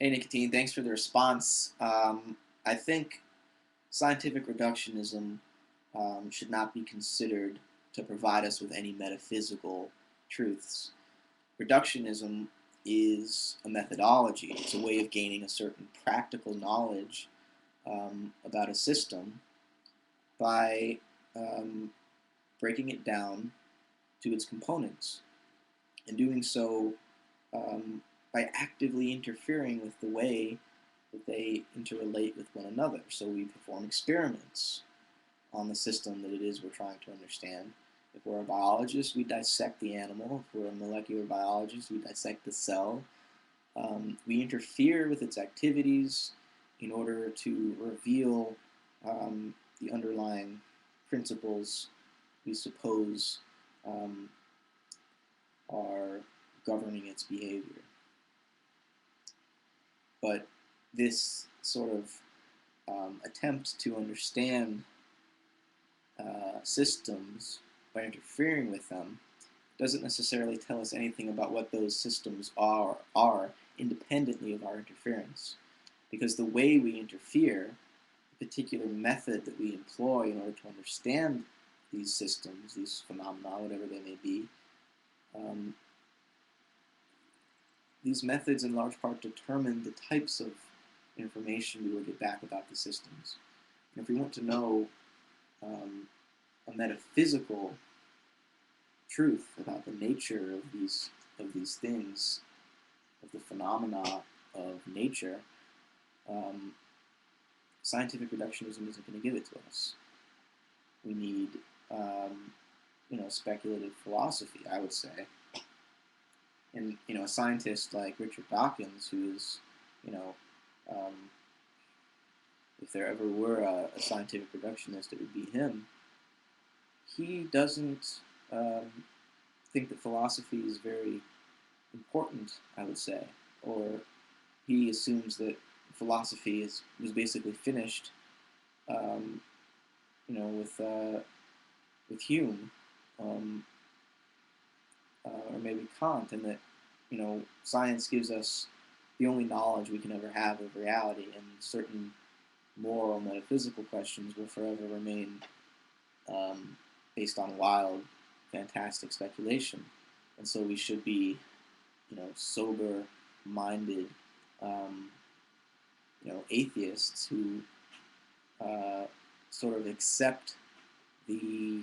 Hey, Nicotine, thanks for the response. I think scientific reductionism should not be considered to provide us with any metaphysical truths. Reductionism is a methodology, it's a way of gaining a certain practical knowledge about a system by um, breaking it down to its components, and doing so um, by actively interfering with the way that they interrelate with one another. So we perform experiments on the system that it is we're trying to understand. If we're a biologist, we dissect the animal. If we're a molecular biologist, we dissect the cell. We interfere with its activities in order to reveal the underlying principles we suppose um, are governing its behavior. But this sort of attempt to understand systems by interfering with them doesn't necessarily tell us anything about what those systems are independently of our interference. Because the way we interfere, the particular method that we employ in order to understand these systems, these phenomena, whatever they may be, um, these methods in large part determine the types of information we will get back about the systems. And if we want to know um, a metaphysical truth about the nature of these things, of the phenomena of nature, um, scientific reductionism isn't going to give it to us. We need, speculative philosophy, I would say, and a scientist like Richard Dawkins, who is, you know, um, if there ever were a scientific reductionist, it would be him. He doesn't think that philosophy is very important, I would say, or he assumes that philosophy was basically finished, um, with Hume, um, or maybe Kant, and that science gives us the only knowledge we can ever have of reality, and certain moral metaphysical questions will forever remain um, based on wild, fantastic speculation, and so we should be sober-minded, um, atheists who uh, sort of accept the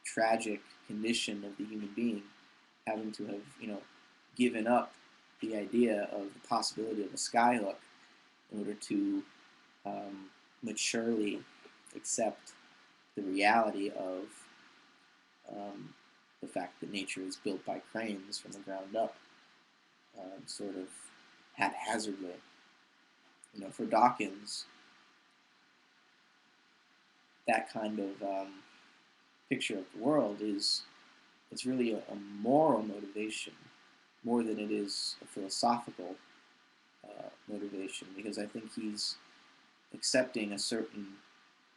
tragic condition of the human being, having to have given up the idea of the possibility of a skyhook in order to maturely accept the reality of the fact that nature is built by cranes from the ground up, sort of haphazardly. For Dawkins, that kind of picture of the world it's really a moral motivation more than it is a philosophical motivation, because I think he's accepting a certain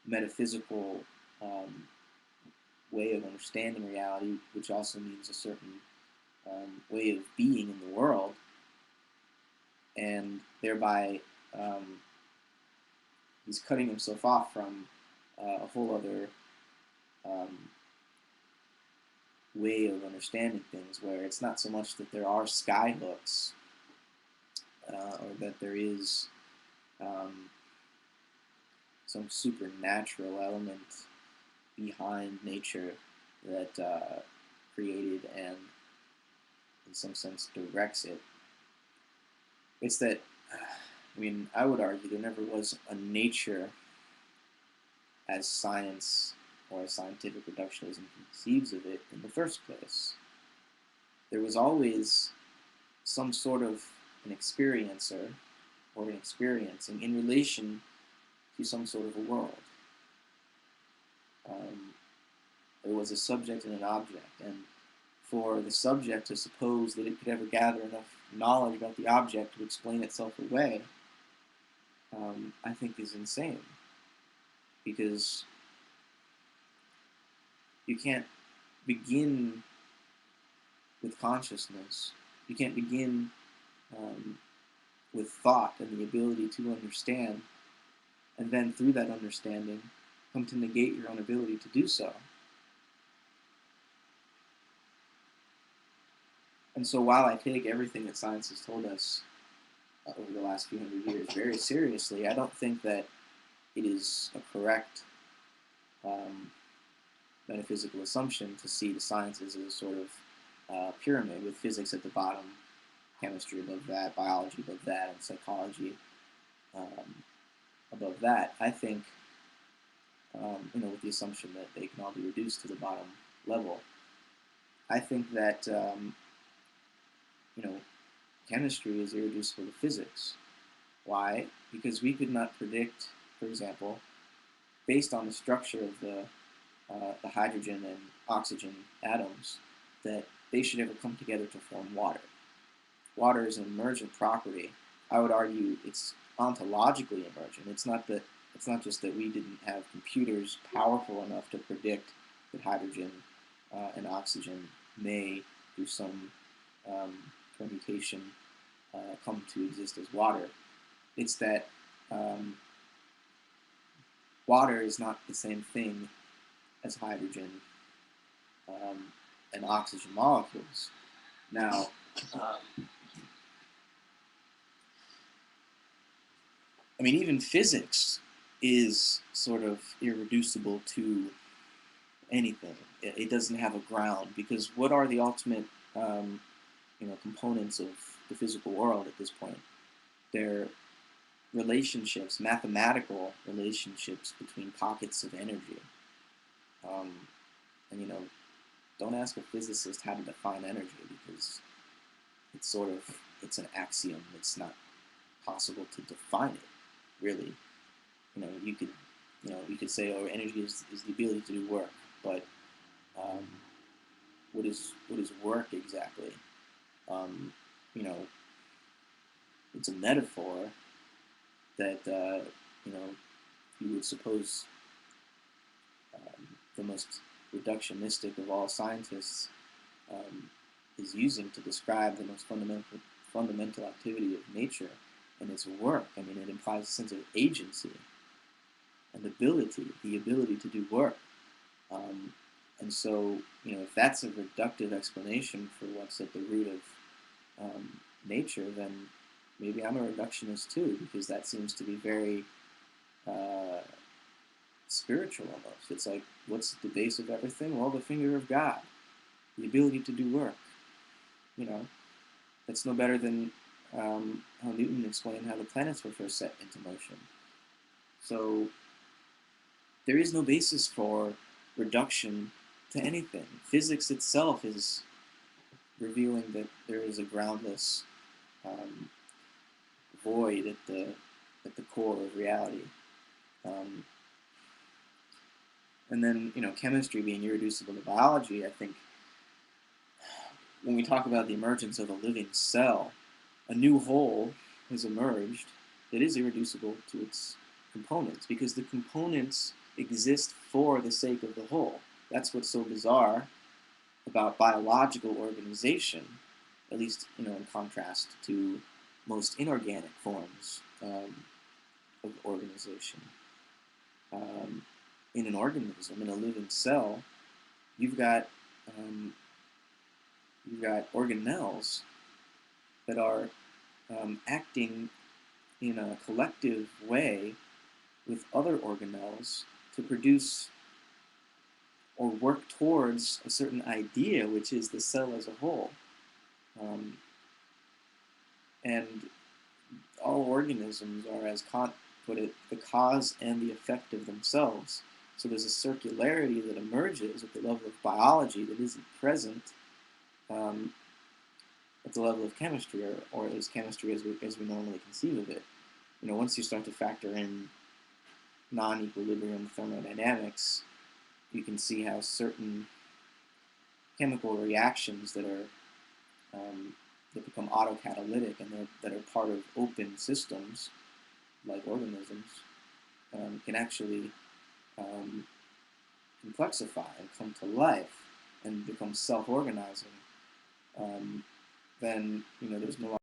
metaphysical um, way of understanding reality, which also means a certain way of being in the world, and thereby he's cutting himself off from a whole other um, way of understanding things, where it's not so much that there are skyhooks or that there is um, some supernatural element behind nature that created and, in some sense, directs it. It's that, I would argue there never was a nature as science or as scientific reductionism conceives of it in the first place. There was always some sort of an experiencer or an experiencing in relation to some sort of a world. Um, there was a subject and an object, and for the subject to suppose that it could ever gather enough knowledge about the object to explain itself away, I think is insane, because you can't begin with consciousness. You can't begin um, with thought and the ability to understand, and then through that understanding, come to negate your own ability to do so. And so while I take everything that science has told us over the last few hundred years very seriously, I don't think that it is a correct um, metaphysical assumption to see the sciences as a sort of pyramid with physics at the bottom, chemistry above that, biology above that, and psychology um, above that. I think, with the assumption that they can all be reduced to the bottom level. I think that, you know, chemistry is irreducible to physics. Why? Because we could not predict, for example, based on the structure of the hydrogen and oxygen atoms, that they should ever come together to form water. Water is an emergent property. I would argue it's ontologically emergent. It's not just that we didn't have computers powerful enough to predict that hydrogen and oxygen may, through some um, permutation, come to exist as water. It's that water is not the same thing as hydrogen and oxygen molecules. Now, I mean, even physics is sort of irreducible to anything. It doesn't have a ground because what are the ultimate, components of the physical world at this point? They're relationships, mathematical relationships between pockets of energy. Um, and don't ask a physicist how to define energy because it's an axiom. It's not possible to define it, really. You could you could say, oh, energy is the ability to do work, but um, what is work exactly? Um, you know, it's a metaphor that you would suppose the most reductionistic of all scientists um, is using to describe the most fundamental activity of nature, and it's work. I mean, it implies a sense of agency and ability, the ability to do work. Um, and so, if that's a reductive explanation for what's at the root of nature, then maybe I'm a reductionist too, because that seems to be very uh, spiritual almost. It's like, what's the base of everything? Well, the finger of God, the ability to do work. That's no better than how Newton explained how the planets were first set into motion. So there is no basis for reduction to anything. Physics itself is revealing that there is a groundless um, void at the core of reality. Um, and then, chemistry being irreducible to biology, I think when we talk about the emergence of a living cell, a new whole has emerged that is irreducible to its components because the components exist for the sake of the whole. That's what's so bizarre about biological organization, at least in contrast to most inorganic forms of organization. In an organism, in a living cell, you've got um, organelles that are acting in a collective way with other organelles to produce or work towards a certain idea, which is the cell as a whole. Um, and all organisms are, as Kant put it, the cause and the effect of themselves. So there's a circularity that emerges at the level of biology that isn't present um, at the level of chemistry, or at least chemistry as we normally conceive of it. Once you start to factor in non-equilibrium thermodynamics, you can see how certain chemical reactions that are that become autocatalytic and that are part of open systems like organisms can actually complexify and come to life and become self-organizing. Then there's no